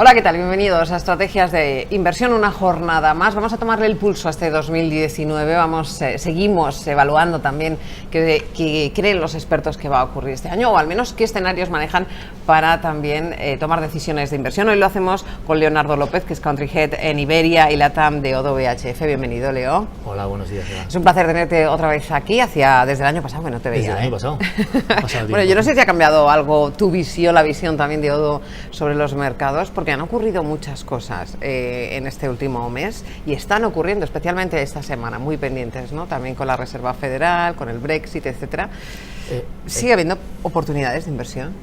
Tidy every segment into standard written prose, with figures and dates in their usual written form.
Hola, ¿qué tal? Bienvenidos a Estrategias de Inversión, una jornada más. Vamos a tomarle el pulso a este 2019. Seguimos evaluando también qué creen los expertos que va a ocurrir este año, o al menos qué escenarios manejan para también tomar decisiones de inversión. Hoy lo hacemos con Leonardo López, que es Country Head en Iberia y LATAM de ODDO BHF. Bienvenido, Leo. Hola, buenos días, Eva. Es un placer tenerte otra vez aquí, desde el año pasado que no te veía. Desde el año pasado. Bueno, yo no sé si ha cambiado algo tu visión, la visión también de ODDO sobre los mercados, porque han ocurrido muchas cosas en este último mes y están ocurriendo, especialmente esta semana, muy pendientes, ¿no? También con la Reserva Federal, con el Brexit, etcétera. ¿Sigue habiendo oportunidades de inversión?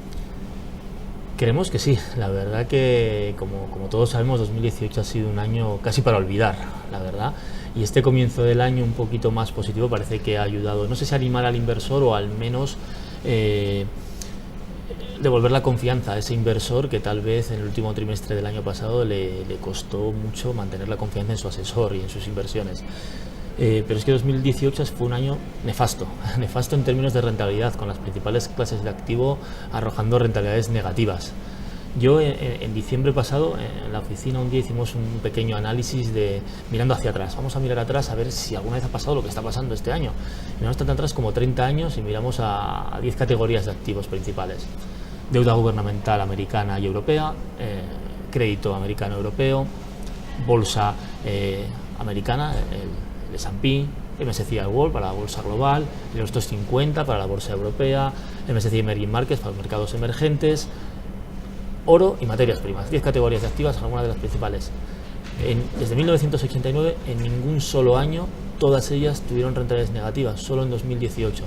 Creemos que sí. La verdad que, como todos sabemos, 2018 ha sido un año casi para olvidar, la verdad. Y este comienzo del año un poquito más positivo parece que ha ayudado, no sé si a animar al inversor o al menos devolver la confianza a ese inversor que tal vez en el último trimestre del año pasado le costó mucho mantener la confianza en su asesor y en sus inversiones. Pero es que 2018 fue un año nefasto en términos de rentabilidad, con las principales clases de activo arrojando rentabilidades negativas. Yo en diciembre pasado en la oficina un día hicimos un pequeño análisis mirando hacia atrás. Vamos a mirar atrás a ver si alguna vez ha pasado lo que está pasando este año. Miramos tan atrás como 30 años y miramos a 10 categorías de activos principales. Deuda gubernamental americana y europea, crédito americano-europeo, bolsa americana, el S&P, MSCI World para la bolsa global, el Eurostoxx 50 para la bolsa europea, MSCI Emerging Markets para los mercados emergentes, oro y materias primas. 10 categorías de activos, algunas de las principales. Desde 1989, en ningún solo año, todas ellas tuvieron rentabilidades negativas, solo en 2018.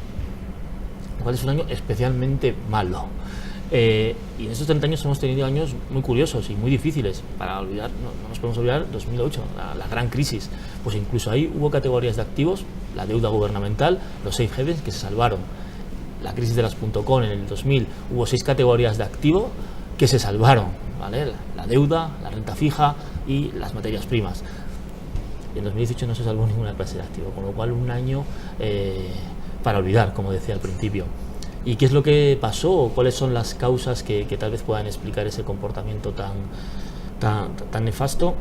Lo cual es un año especialmente malo. Y en estos 30 años hemos tenido años muy curiosos y muy difíciles. Para olvidar, no nos podemos olvidar 2008, la gran crisis. Pues incluso ahí hubo categorías de activos, la deuda gubernamental, los safe havens que se salvaron. La crisis de las .com en el 2000, hubo 6 categorías de activo que se salvaron, ¿vale? La deuda, la renta fija y las materias primas. Y en 2018 no se salvó ninguna clase de activo, con lo cual un año para olvidar, como decía al principio. ¿Y qué es lo que pasó o cuáles son las causas que tal vez puedan explicar ese comportamiento tan nefasto?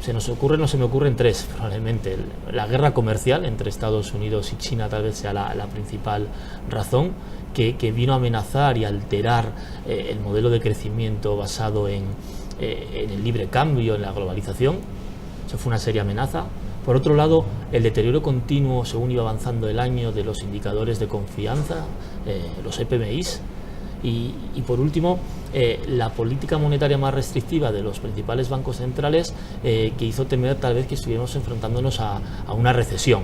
Se me ocurren 3 probablemente. La guerra comercial entre Estados Unidos y China tal vez sea la principal razón que vino a amenazar y alterar el modelo de crecimiento basado en el libre cambio, en la globalización. Eso fue una seria amenaza. Por otro lado, el deterioro continuo según iba avanzando el año de los indicadores de confianza, los EPMIs, y por último, la política monetaria más restrictiva de los principales bancos centrales que hizo temer tal vez que estuviéramos enfrentándonos a una recesión.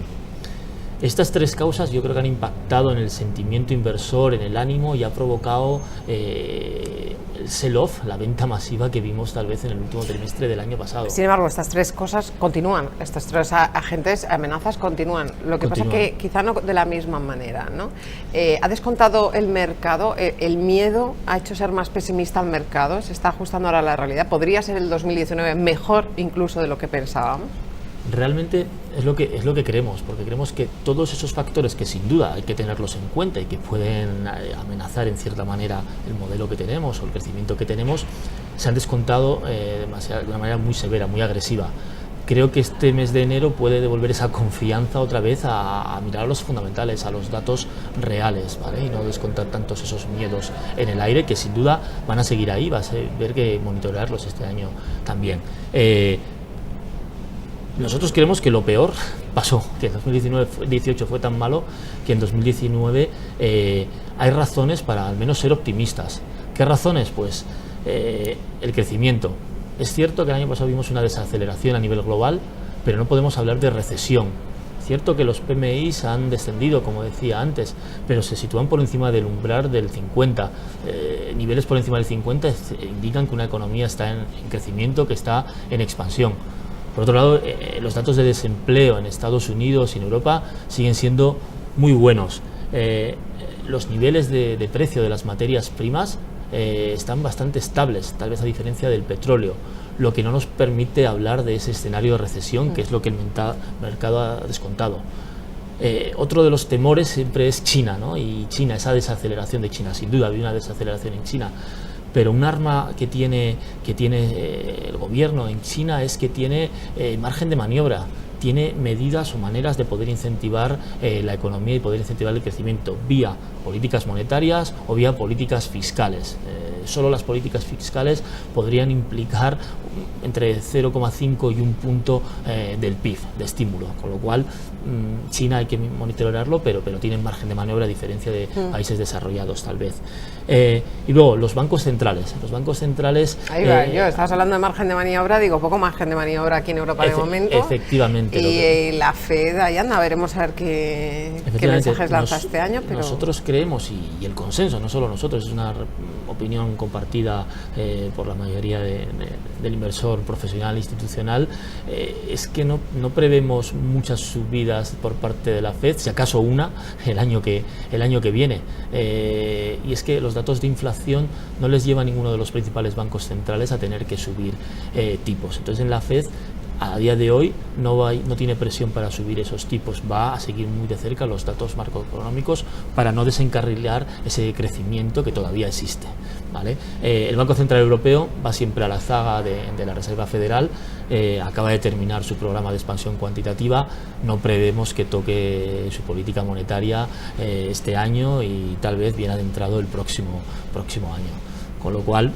Estas 3 causas yo creo que han impactado en el sentimiento inversor, en el ánimo, y ha provocado el sell-off, la venta masiva que vimos tal vez en el último trimestre del año pasado. Sin embargo, estas 3 cosas continúan, estas 3 agentes, amenazas continúan. Lo que pasa es que quizá no de la misma manera, ¿no? ¿Ha descontado el mercado? ¿El miedo ha hecho ser más pesimista al mercado? ¿Se está ajustando ahora a la realidad? ¿Podría ser el 2019 mejor incluso de lo que pensábamos? Realmente es lo que creemos, porque creemos que todos esos factores que sin duda hay que tenerlos en cuenta y que pueden amenazar en cierta manera el modelo que tenemos o el crecimiento que tenemos, se han descontado de una manera muy severa, muy agresiva. Creo que este mes de enero puede devolver esa confianza otra vez a mirar a los fundamentales, a los datos reales, ¿vale? Y no descontar tantos esos miedos en el aire, que sin duda van a seguir ahí, va a haber que monitorearlos este año también. Nosotros creemos que lo peor pasó, que en 2018 fue tan malo que en 2019 hay razones para al menos ser optimistas. ¿Qué razones? Pues el crecimiento. Es cierto que el año pasado vimos una desaceleración a nivel global, pero no podemos hablar de recesión. Es cierto que los PMIs han descendido, como decía antes, pero se sitúan por encima del umbral del 50. Niveles por encima del 50 indican que una economía está en crecimiento, que está en expansión. Por otro lado, los datos de desempleo en Estados Unidos y en Europa siguen siendo muy buenos. Los niveles de precio de las materias primas están bastante estables, tal vez a diferencia del petróleo, lo que no nos permite hablar de ese escenario de recesión, que es lo que el mercado ha descontado. Otro de los temores siempre es China, ¿no? Y China, esa desaceleración de China, sin duda había una desaceleración en China, pero un arma que tiene el gobierno en China es que tiene margen de maniobra, tiene medidas o maneras de poder incentivar la economía y poder incentivar el crecimiento vía políticas monetarias o vía políticas fiscales. Solo las políticas fiscales podrían implicar entre 0,5 y 1 punto del PIB de estímulo, con lo cual China hay que monitorearlo, pero tienen margen de maniobra a diferencia de países desarrollados tal vez. Y luego los bancos centrales. Ahí va, yo estabas hablando de margen de maniobra, digo poco margen de maniobra aquí en Europa de momento. Efectivamente. Y la Fed, ahí anda, veremos a ver qué mensajes lanza este año. Pero nosotros creemos, y el consenso, no solo nosotros, es una opinión compartida por la mayoría del inversor profesional e institucional, es que no prevemos muchas subidas por parte de la Fed, si acaso una, el año que viene. Y es que los datos de inflación no les lleva a ninguno de los principales bancos centrales a tener que subir tipos. Entonces en la Fed a día de hoy no tiene presión para subir esos tipos, va a seguir muy de cerca los datos macroeconómicos para no desencarrilar ese crecimiento que todavía existe, ¿vale? El Banco Central Europeo va siempre a la zaga de la Reserva Federal, acaba de terminar su programa de expansión cuantitativa, no prevemos que toque su política monetaria este año y tal vez bien adentrado el próximo año, con lo cual,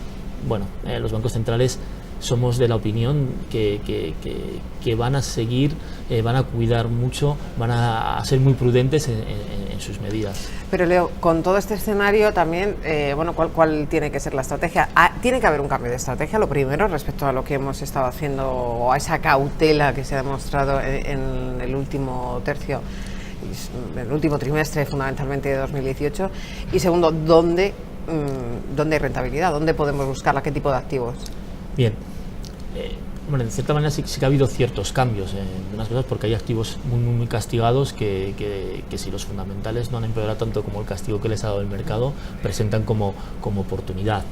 bueno, los bancos centrales somos de la opinión que van a seguir, van a cuidar mucho, van a ser muy prudentes en sus medidas. Pero Leo, con todo este escenario también, ¿cuál tiene que ser la estrategia? Tiene que haber un cambio de estrategia, lo primero, respecto a lo que hemos estado haciendo, o a esa cautela que se ha demostrado en el último tercio, en el último trimestre fundamentalmente de 2018. Y segundo, ¿dónde hay rentabilidad? ¿Dónde podemos buscarla? ¿Qué tipo de activos? Bien, bueno, en cierta manera sí que ha habido ciertos cambios en unas cosas, porque hay activos muy castigados que si los fundamentales no han empeorado tanto como el castigo que les ha dado el mercado, presentan como oportunidad.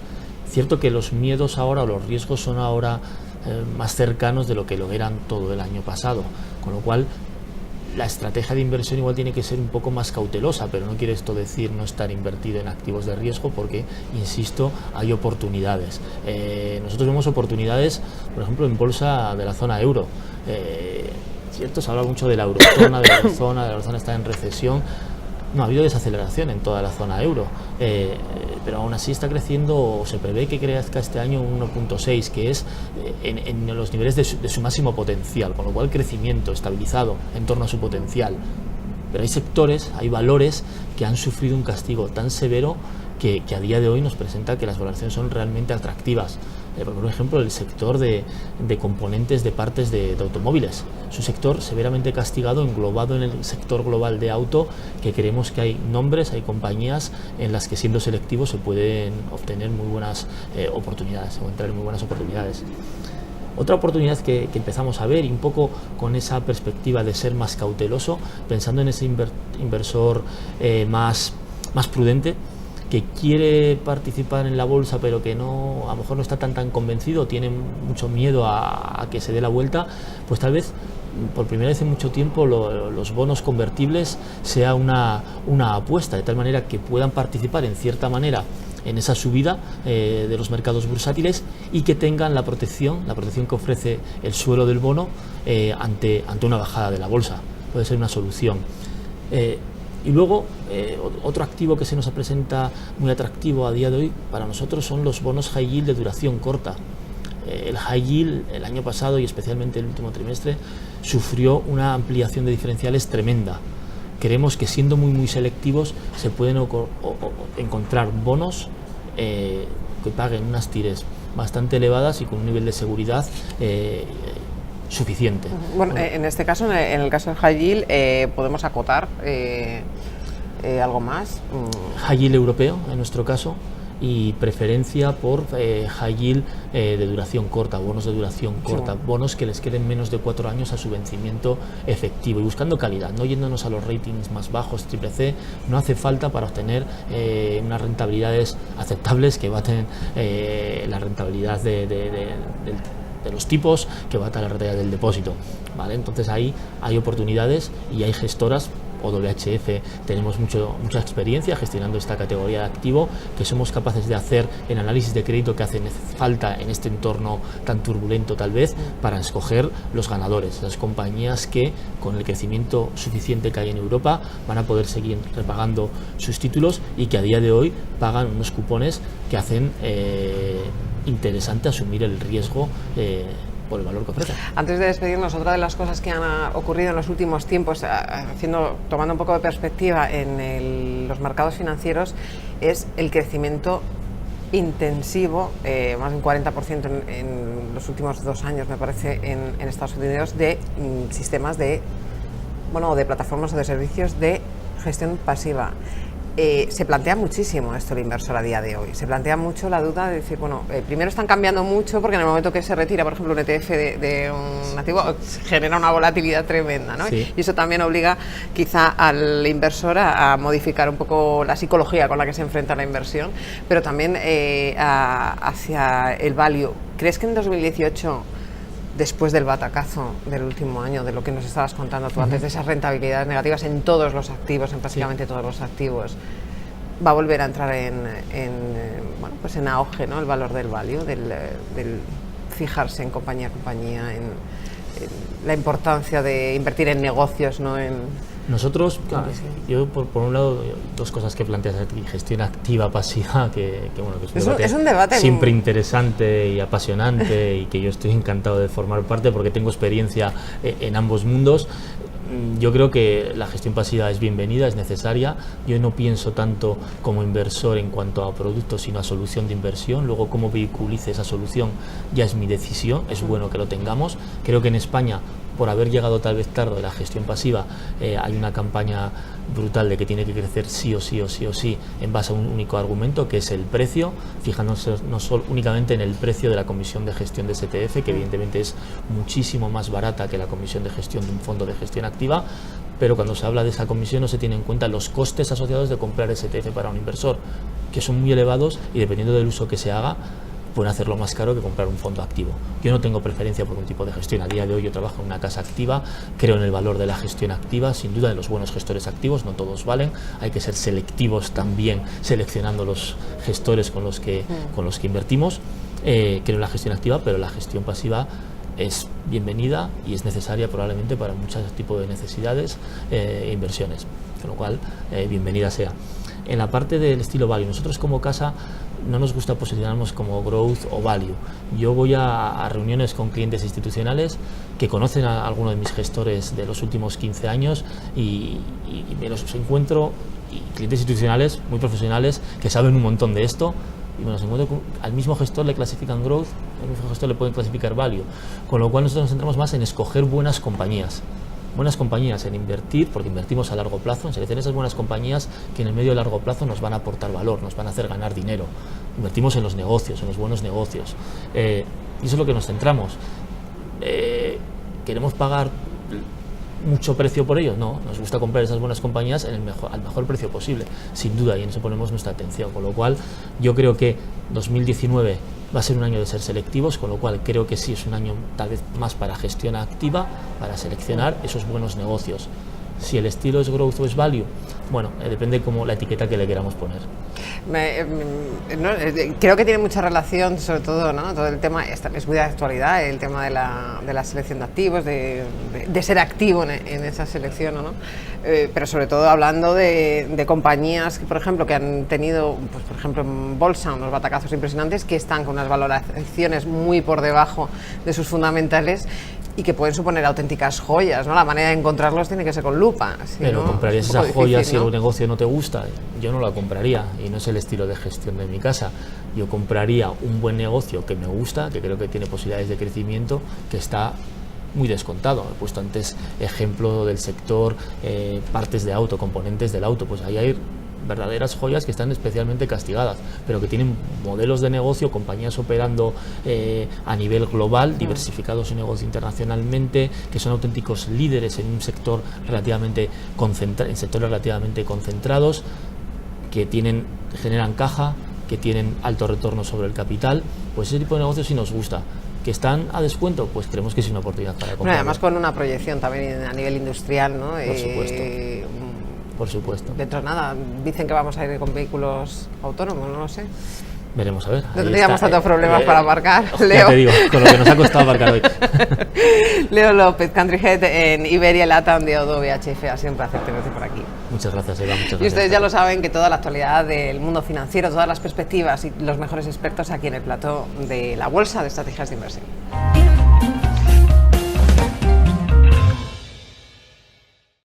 Cierto que los miedos ahora o los riesgos son ahora más cercanos de lo que lo eran todo el año pasado, con lo cual la estrategia de inversión igual tiene que ser un poco más cautelosa, pero no quiere esto decir no estar invertido en activos de riesgo, porque, insisto, hay oportunidades. Nosotros vemos oportunidades, por ejemplo, en bolsa de la zona euro. Cierto, se habla mucho de la eurozona, de la eurozona está en recesión. No ha habido desaceleración en toda la zona euro, pero aún así está creciendo, o se prevé que crezca este año un 1,6, que es en los niveles de su máximo potencial, con lo cual crecimiento estabilizado en torno a su potencial. Pero hay sectores, hay valores que han sufrido un castigo tan severo que a día de hoy nos presenta que las valoraciones son realmente atractivas. Por ejemplo, el sector de componentes de partes de automóviles, es un sector severamente castigado, englobado en el sector global de auto, que creemos que hay nombres, hay compañías en las que, siendo selectivos, se pueden obtener muy buenas oportunidades, o entrar en muy buenas oportunidades. Otra oportunidad que empezamos a ver, y un poco con esa perspectiva de ser más cauteloso, pensando en ese inversor más prudente, que quiere participar en la bolsa pero que no, a lo mejor no está tan convencido, tiene mucho miedo a que se dé la vuelta, pues tal vez por primera vez en mucho tiempo los bonos convertibles sea una apuesta, de tal manera que puedan participar en cierta manera en esa subida de los mercados bursátiles, y que tengan la protección que ofrece el suelo del bono ante una bajada de la bolsa. Puede ser una solución. Y luego, otro activo que se nos presenta muy atractivo a día de hoy para nosotros son los bonos high yield de duración corta. El high yield el año pasado, y especialmente el último trimestre, sufrió una ampliación de diferenciales tremenda. Creemos que, siendo muy selectivos, se pueden encontrar bonos que paguen unas tires bastante elevadas y con un nivel de seguridad suficiente. Bueno, en este caso, en el caso del high yield, podemos acotar algo más. High yield europeo, en nuestro caso, y preferencia por high yield de duración corta, bonos de duración corta, bonos que les queden menos de 4 años a su vencimiento efectivo, y buscando calidad, no yéndonos a los ratings más bajos, triple C. No hace falta para obtener unas rentabilidades aceptables que baten la rentabilidad de los tipos, que bata la rentabilidad del depósito, ¿vale? Entonces ahí hay oportunidades y hay gestoras WHF tenemos mucha experiencia gestionando esta categoría de activo, que somos capaces de hacer el análisis de crédito que hace falta en este entorno tan turbulento tal vez para escoger los ganadores, las compañías que con el crecimiento suficiente que hay en Europa van a poder seguir repagando sus títulos y que a día de hoy pagan unos cupones que hacen interesante asumir el riesgo por el valor que ofrece. Antes de despedirnos, otra de las cosas que han ocurrido en los últimos tiempos, tomando un poco de perspectiva en los mercados financieros, es el crecimiento intensivo, más de un 40% en los últimos 2 años, me parece, en Estados Unidos, de sistemas de plataformas o de servicios de gestión pasiva. Se plantea muchísimo esto el inversor a día de hoy. Se plantea mucho la duda de decir, primero están cambiando mucho porque en el momento que se retira, por ejemplo, un ETF de un activo, genera una volatilidad tremenda, ¿no? Sí. Y eso también obliga quizá al inversor a modificar un poco la psicología con la que se enfrenta la inversión, pero también hacia el value. ¿Crees que en 2018, después del batacazo del último año, de lo que nos estabas contando tú antes, de esas rentabilidades negativas en todos los activos, en prácticamente todos los activos, va a volver a entrar en auge, ¿no? El valor del value, del fijarse en compañía a compañía, en la importancia de invertir en negocios, ¿no? Nosotros, yo por un lado, 2 cosas que planteas aquí: gestión activa, pasiva, que es un debate siempre interesante y apasionante y que yo estoy encantado de formar parte porque tengo experiencia en ambos mundos. Yo creo que la gestión pasiva es bienvenida, es necesaria. Yo no pienso tanto como inversor en cuanto a productos, sino a solución de inversión. Luego, cómo vehiculice esa solución ya es mi decisión. Es bueno que lo tengamos. Creo que en España, por haber llegado tal vez tarde la gestión pasiva, hay una campaña brutal de que tiene que crecer sí o sí en base a un único argumento, que es el precio, fijándose no solo únicamente en el precio de la comisión de gestión de ese ETF, que evidentemente es muchísimo más barata que la comisión de gestión de un fondo de gestión activa, pero cuando se habla de esa comisión no se tiene en cuenta los costes asociados de comprar ese ETF para un inversor, que son muy elevados y dependiendo del uso que se haga, pueden hacerlo más caro que comprar un fondo activo. Yo no tengo preferencia por un tipo de gestión. A día de hoy yo trabajo en una casa activa, creo en el valor de la gestión activa, sin duda en los buenos gestores activos, no todos valen, hay que ser selectivos también, seleccionando los gestores con los que invertimos. Creo en la gestión activa, pero la gestión pasiva es bienvenida y es necesaria probablemente para muchos tipos de necesidades e inversiones, con lo cual bienvenida sea. En la parte del estilo value, nosotros como casa no nos gusta posicionarnos como growth o value. Yo voy a reuniones con clientes institucionales que conocen a alguno de mis gestores de los últimos 15 años y me los encuentro, y clientes institucionales muy profesionales que saben un montón de esto, y me los encuentro al mismo gestor le clasifican growth, al mismo gestor le pueden clasificar value, con lo cual nosotros nos centramos más en escoger buenas compañías, en invertir, porque invertimos a largo plazo, en seleccionar esas buenas compañías que en el medio y largo plazo nos van a aportar valor, nos van a hacer ganar dinero. Invertimos en los negocios, en los buenos negocios, y eso es lo que nos centramos. ¿Queremos pagar mucho precio por ello? No, nos gusta comprar esas buenas compañías al mejor precio posible, sin duda, y en eso ponemos nuestra atención, con lo cual yo creo que 2019 va a ser un año de ser selectivos, con lo cual creo que sí es un año tal vez más para gestión activa, para seleccionar esos buenos negocios. Si el estilo es growth o es value, depende como la etiqueta que le queramos poner. Creo que tiene mucha relación, sobre todo, ¿no? Todo el tema es muy de actualidad, el tema de la selección de activos, de ser activo en esa selección, ¿no? Pero sobre todo hablando de compañías que, por ejemplo, que han tenido, pues, por ejemplo, en bolsa unos batacazos impresionantes, que están con unas valoraciones muy por debajo de sus fundamentales y que pueden suponer auténticas joyas, ¿no? La manera de encontrarlos tiene que ser con lupa. Pero comprarías esa joya si el negocio no te gusta. Yo no la compraría y no es el estilo de gestión de mi casa. Yo compraría un buen negocio que me gusta, que creo que tiene posibilidades de crecimiento, que está muy descontado. He puesto antes ejemplo del sector partes de auto, componentes del auto, pues ahí hay verdaderas joyas que están especialmente castigadas, pero que tienen modelos de negocio, compañías operando a nivel global, diversificados su negocio internacionalmente, que son auténticos líderes en un sector relativamente sectores relativamente concentrados, que generan caja, que tienen alto retorno sobre el capital. Pues ese tipo de negocios sí nos gusta. ¿Que están a descuento? Pues creemos que es una oportunidad para comprar. Además con una proyección también a nivel industrial, ¿no? Por supuesto. Por supuesto. Dentro de nada, dicen que vamos a ir con vehículos autónomos, no lo sé. Veremos a ver. No tendríamos tantos problemas para aparcar, Leo. Ya te digo, con lo que nos ha costado aparcar hoy. Leo López, Country Head en Iberia LATAM de Odoo BHF. Ha sido un placer tenerte por aquí. Muchas gracias, Eva. Muchas gracias. Y ustedes ya lo saben que toda la actualidad del mundo financiero, todas las perspectivas y los mejores expertos aquí en el plató de la Bolsa de Estrategias de Inversión.